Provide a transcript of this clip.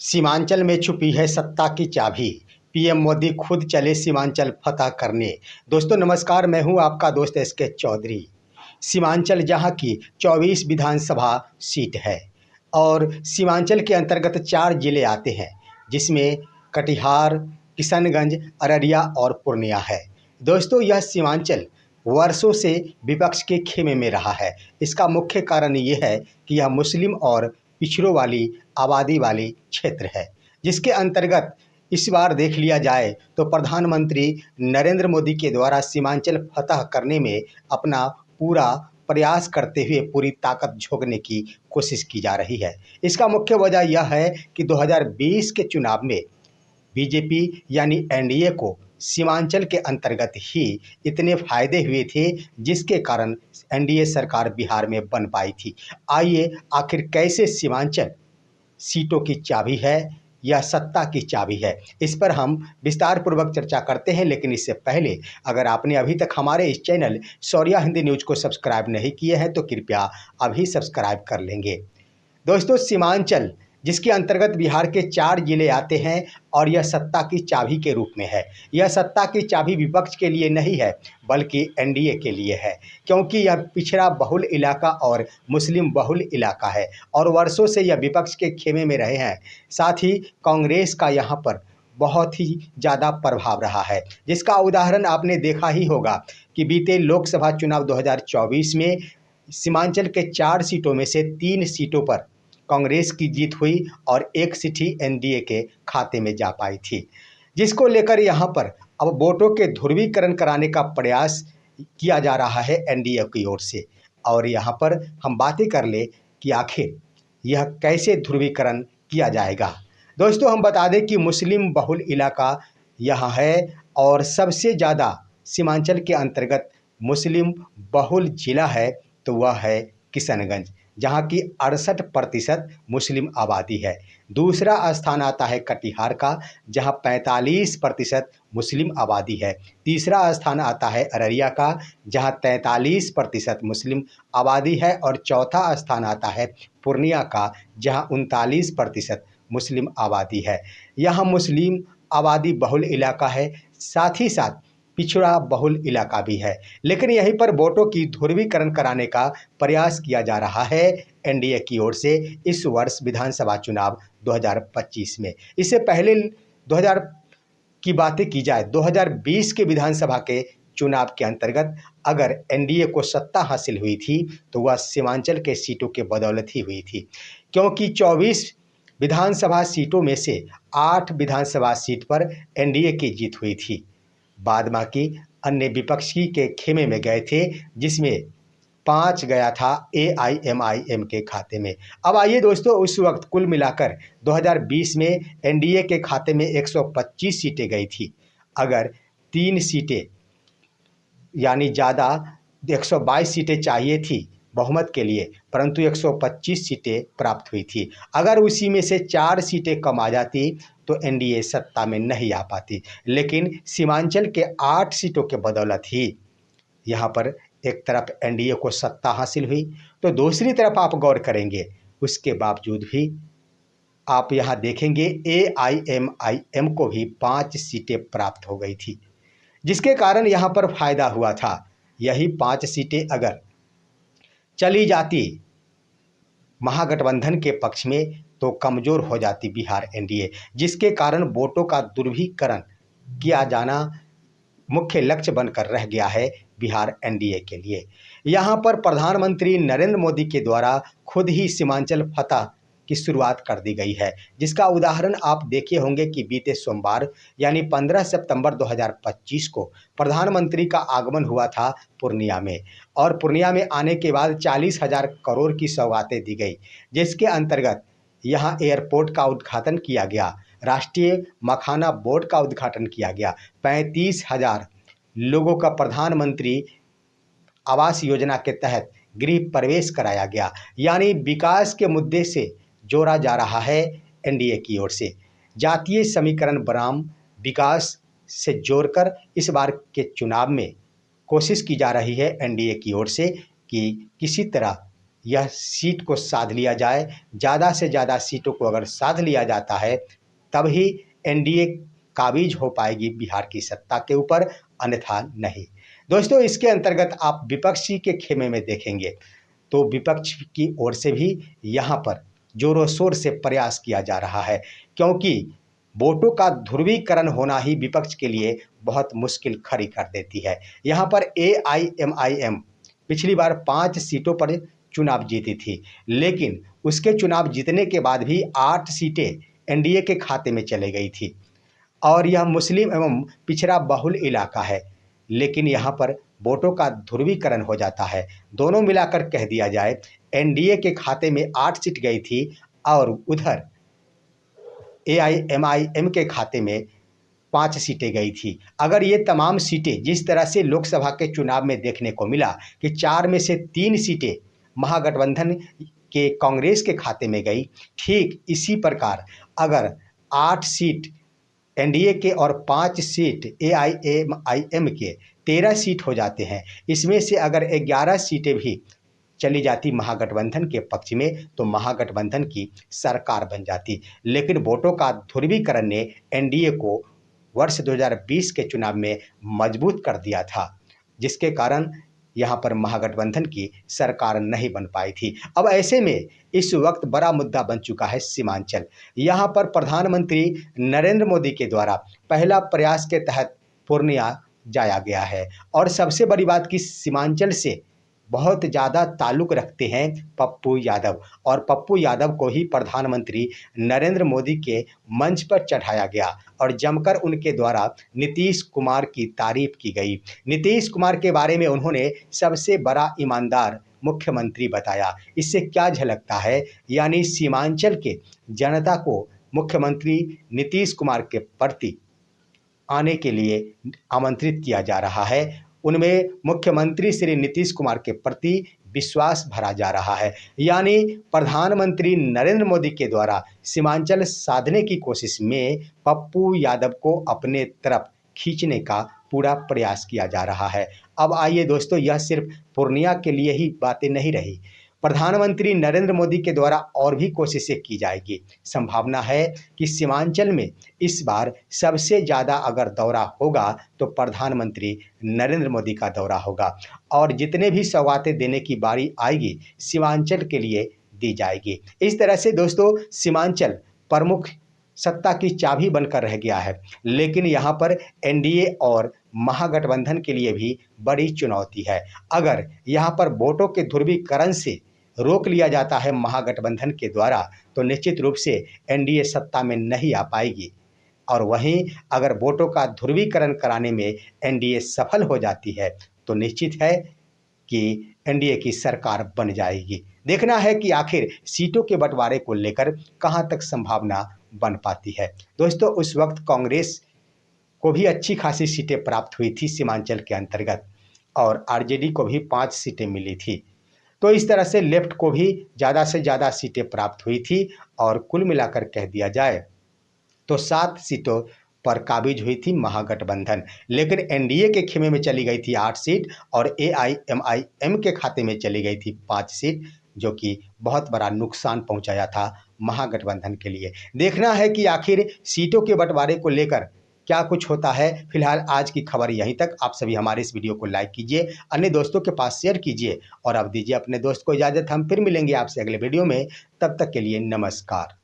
सीमांचल में छुपी है सत्ता की चाबी। पीएम मोदी खुद चले सीमांचल फतह करने। दोस्तों नमस्कार, मैं हूं आपका दोस्त एसके चौधरी। सीमांचल जहां की 24 विधानसभा सीट है और सीमांचल के अंतर्गत 4 जिले आते हैं, जिसमें कटिहार, किशनगंज, अररिया और पूर्णिया है। दोस्तों यह सीमांचल वर्षों से विपक्ष के खेमे में रहा है। इसका मुख्य कारण ये है कि यह मुस्लिम और पिछड़ों वाली आबादी वाली क्षेत्र है, जिसके अंतर्गत इस बार देख लिया जाए तो प्रधानमंत्री नरेंद्र मोदी के द्वारा सीमांचल फतह करने में अपना पूरा प्रयास करते हुए पूरी ताकत झोंकने की कोशिश की जा रही है। इसका मुख्य वजह यह है कि 2020 के चुनाव में बीजेपी यानी एनडीए को सीमांचल के अंतर्गत ही इतने फायदे हुए थे, जिसके कारण एनडीए सरकार बिहार में बन पाई थी। आइए आखिर कैसे सीमांचल सीटों की चाबी है या सत्ता की चाबी है, इस पर हम विस्तार पूर्वक चर्चा करते हैं। लेकिन इससे पहले अगर आपने अभी तक हमारे इस चैनल शौर्या हिंदी न्यूज को सब्सक्राइब नहीं किए हैं तो कृपया अभी सब्सक्राइब कर लेंगे। दोस्तों सीमांचल जिसके अंतर्गत बिहार के 4 जिले आते हैं और यह सत्ता की चाबी के रूप में है। यह सत्ता की चाबी विपक्ष के लिए नहीं है बल्कि एनडीए के लिए है, क्योंकि यह पिछड़ा बहुल इलाका और मुस्लिम बहुल इलाका है और वर्षों से यह विपक्ष के खेमे में रहे हैं। साथ ही कांग्रेस का यहाँ पर बहुत ही ज़्यादा प्रभाव रहा है, जिसका उदाहरण आपने देखा ही होगा कि बीते लोकसभा चुनाव 2024 में सीमांचल के 4 सीटों में से 3 सीटों पर कांग्रेस की जीत हुई और 1 सीट ही एनडीए के खाते में जा पाई थी, जिसको लेकर यहाँ पर अब वोटों के ध्रुवीकरण कराने का प्रयास किया जा रहा है एनडीए की ओर से। और यहाँ पर हम बातें कर ले कि आखिर यह कैसे ध्रुवीकरण किया जाएगा। दोस्तों हम बता दें कि मुस्लिम बहुल इलाका यहाँ है और सबसे ज़्यादा सीमांचल के अंतर्गत मुस्लिम बहुल जिला है तो वह है किशनगंज, जहाँ की 68% मुस्लिम आबादी है। दूसरा स्थान आता है कटिहार का, जहाँ 45% मुस्लिम आबादी है। तीसरा स्थान आता है अररिया का, जहाँ 43% मुस्लिम आबादी है और चौथा स्थान आता है पूर्णिया का, जहाँ 39% मुस्लिम आबादी है। यहाँ मुस्लिम आबादी बहुल इलाका है, साथ ही साथ पिछड़ा बहुल इलाका भी है। लेकिन यहीं पर वोटों की ध्रुवीकरण कराने का प्रयास किया जा रहा है एनडीए की ओर से इस वर्ष विधानसभा चुनाव 2025 में। इससे पहले 2000 की बातें की जाए, 2020 के विधानसभा के चुनाव के अंतर्गत अगर एनडीए को सत्ता हासिल हुई थी तो वह सीमांचल के सीटों के बदौलत ही हुई थी, क्योंकि 24 विधानसभा सीटों में से 8 विधानसभा सीट पर एनडीए की जीत हुई थी। बाद बाकी अन्य विपक्षी के खेमे में गए थे, जिसमें 5 गया था एआईएमआईएम के खाते में। अब आइए दोस्तों, उस वक्त कुल मिलाकर 2020 में एनडीए के खाते में 125 सीटें गई थी। अगर 3 सीटें यानी ज़्यादा 122 सीटें चाहिए थी बहुमत के लिए, परंतु 125 सीटें प्राप्त हुई थी। अगर उसी में से 4 सीटें कम आ जाती तो एनडीए सत्ता में नहीं आ पाती। लेकिन सीमांचल के 8 सीटों के बदौलत ही यहाँ पर एक तरफ एनडीए को सत्ता हासिल हुई तो दूसरी तरफ आप गौर करेंगे उसके बावजूद भी आप यहाँ देखेंगे एआईएमआईएम को भी 5 सीटें प्राप्त हो गई थी, जिसके कारण यहाँ पर फायदा हुआ था। यही 5 सीटें अगर चली जाती महागठबंधन के पक्ष में तो कमज़ोर हो जाती बिहार एनडीए, जिसके कारण वोटों का ध्रुवीकरण किया जाना मुख्य लक्ष्य बनकर रह गया है बिहार एनडीए के लिए। यहाँ पर प्रधानमंत्री नरेंद्र मोदी के द्वारा खुद ही सीमांचल फतह की शुरुआत कर दी गई है, जिसका उदाहरण आप देखे होंगे कि बीते सोमवार यानी 15 सितंबर 2025 को प्रधानमंत्री का आगमन हुआ था पूर्णिया में, और पूर्णिया में आने के बाद 40,000 करोड़ की सौगातें दी गई, जिसके अंतर्गत यहाँ एयरपोर्ट का उद्घाटन किया गया, राष्ट्रीय मखाना बोर्ड का उद्घाटन किया गया, 35,000 लोगों का प्रधानमंत्री आवास योजना के तहत गृह प्रवेश कराया गया। यानी विकास के मुद्दे से जोड़ा जा रहा है एनडीए की ओर से। जातीय समीकरण बनाम विकास से जोड़कर इस बार के चुनाव में कोशिश की जा रही है एनडीए की ओर से कि किसी तरह यह सीट को साध लिया जाए। ज़्यादा से ज़्यादा सीटों को अगर साध लिया जाता है तब ही एनडीए काबिज हो पाएगी बिहार की सत्ता के ऊपर, अन्यथा नहीं। दोस्तों, इसके अंतर्गत आप विपक्षी के खेमे में देखेंगे तो विपक्ष की ओर से भी यहाँ पर जोरों शोर से प्रयास किया जा रहा है, क्योंकि वोटों का ध्रुवीकरण होना ही विपक्ष के लिए बहुत मुश्किल खड़ी कर देती है। यहाँ पर एआईएमआईएम पिछली बार 5 सीटों पर चुनाव जीती थी, लेकिन उसके चुनाव जीतने के बाद भी 8 सीटें एनडीए के खाते में चले गई थी और यह मुस्लिम एवं पिछड़ा बहुल इलाका है। लेकिन यहाँ पर वोटों का ध्रुवीकरण हो जाता है। दोनों मिलाकर कह दिया जाए, एनडीए के खाते में 8 सीट गई थी और उधर एआईएमआईएम के खाते में 5 सीटें गई थी। अगर ये तमाम सीटें जिस तरह से लोकसभा के चुनाव में देखने को मिला कि 4 में से 3 सीटें महागठबंधन के कांग्रेस के खाते में गई, ठीक इसी प्रकार अगर 8 सीट एनडीए के और 5 सीट एआईएमआईएम के 13 सीट हो जाते हैं। इसमें से अगर 11 सीटें भी चली जाती महागठबंधन के पक्ष में तो महागठबंधन की सरकार बन जाती। लेकिन वोटों का ध्रुवीकरण ने एनडीए को वर्ष 2020 के चुनाव में मजबूत कर दिया था, जिसके कारण यहाँ पर महागठबंधन की सरकार नहीं बन पाई थी। अब ऐसे में इस वक्त बड़ा मुद्दा बन चुका है सीमांचल। यहाँ पर प्रधानमंत्री नरेंद्र मोदी के द्वारा पहला प्रयास के तहत पूर्णिया जाया गया है और सबसे बड़ी बात कि सीमांचल से बहुत ज़्यादा ताल्लुक़ रखते हैं पप्पू यादव, और पप्पू यादव को ही प्रधानमंत्री नरेंद्र मोदी के मंच पर चढ़ाया गया और जमकर उनके द्वारा नीतीश कुमार की तारीफ की गई। नीतीश कुमार के बारे में उन्होंने सबसे बड़ा ईमानदार मुख्यमंत्री बताया। इससे क्या झलकता है, यानी सीमांचल के जनता को मुख्यमंत्री नीतीश कुमार के प्रति आने के लिए आमंत्रित किया जा रहा है। उनमें मुख्यमंत्री श्री नीतीश कुमार के प्रति विश्वास भरा जा रहा है, यानी प्रधानमंत्री नरेंद्र मोदी के द्वारा सीमांचल साधने की कोशिश में पप्पू यादव को अपने तरफ खींचने का पूरा प्रयास किया जा रहा है। अब आइए दोस्तों, यह सिर्फ पूर्णिया के लिए ही बातें नहीं रही, प्रधानमंत्री नरेंद्र मोदी के द्वारा और भी कोशिशें की जाएगी। संभावना है कि सीमांचल में इस बार सबसे ज़्यादा अगर दौरा होगा तो प्रधानमंत्री नरेंद्र मोदी का दौरा होगा और जितने भी सौगातें देने की बारी आएगी सीमांचल के लिए दी जाएगी। इस तरह से दोस्तों सीमांचल प्रमुख सत्ता की चाबी बनकर रह गया है, लेकिन यहाँ पर एनडीए और महागठबंधन के लिए भी बड़ी चुनौती है। अगर यहाँ पर वोटों के ध्रुवीकरण से रोक लिया जाता है महागठबंधन के द्वारा तो निश्चित रूप से एनडीए सत्ता में नहीं आ पाएगी, और वहीं अगर वोटों का ध्रुवीकरण कराने में एनडीए सफल हो जाती है तो निश्चित है कि एनडीए की सरकार बन जाएगी। देखना है कि आखिर सीटों के बंटवारे को लेकर कहां तक संभावना बन पाती है। दोस्तों, उस वक्त कांग्रेस को भी अच्छी खासी सीटें प्राप्त हुई थी सीमांचल के अंतर्गत और आरजेडी को भी 5 सीटें मिली थी। तो इस तरह से लेफ्ट को भी ज़्यादा से ज़्यादा सीटें प्राप्त हुई थी और कुल मिलाकर कह दिया जाए तो 7 सीटों पर काबिज हुई थी महागठबंधन। लेकिन एनडीए के खेमे में चली गई थी 8 सीट और एआईएमआईएम के खाते में चली गई थी 5 सीट, जो कि बहुत बड़ा नुकसान पहुंचाया था महागठबंधन के लिए। देखना है कि आखिर सीटों के बंटवारे को लेकर क्या कुछ होता है। फिलहाल आज की खबर यहीं तक। आप सभी हमारे इस वीडियो को लाइक कीजिए, अन्य दोस्तों के पास शेयर कीजिए और अब दीजिए अपने दोस्त को इजाज़त। हम फिर मिलेंगे आपसे अगले वीडियो में, तब तक के लिए नमस्कार।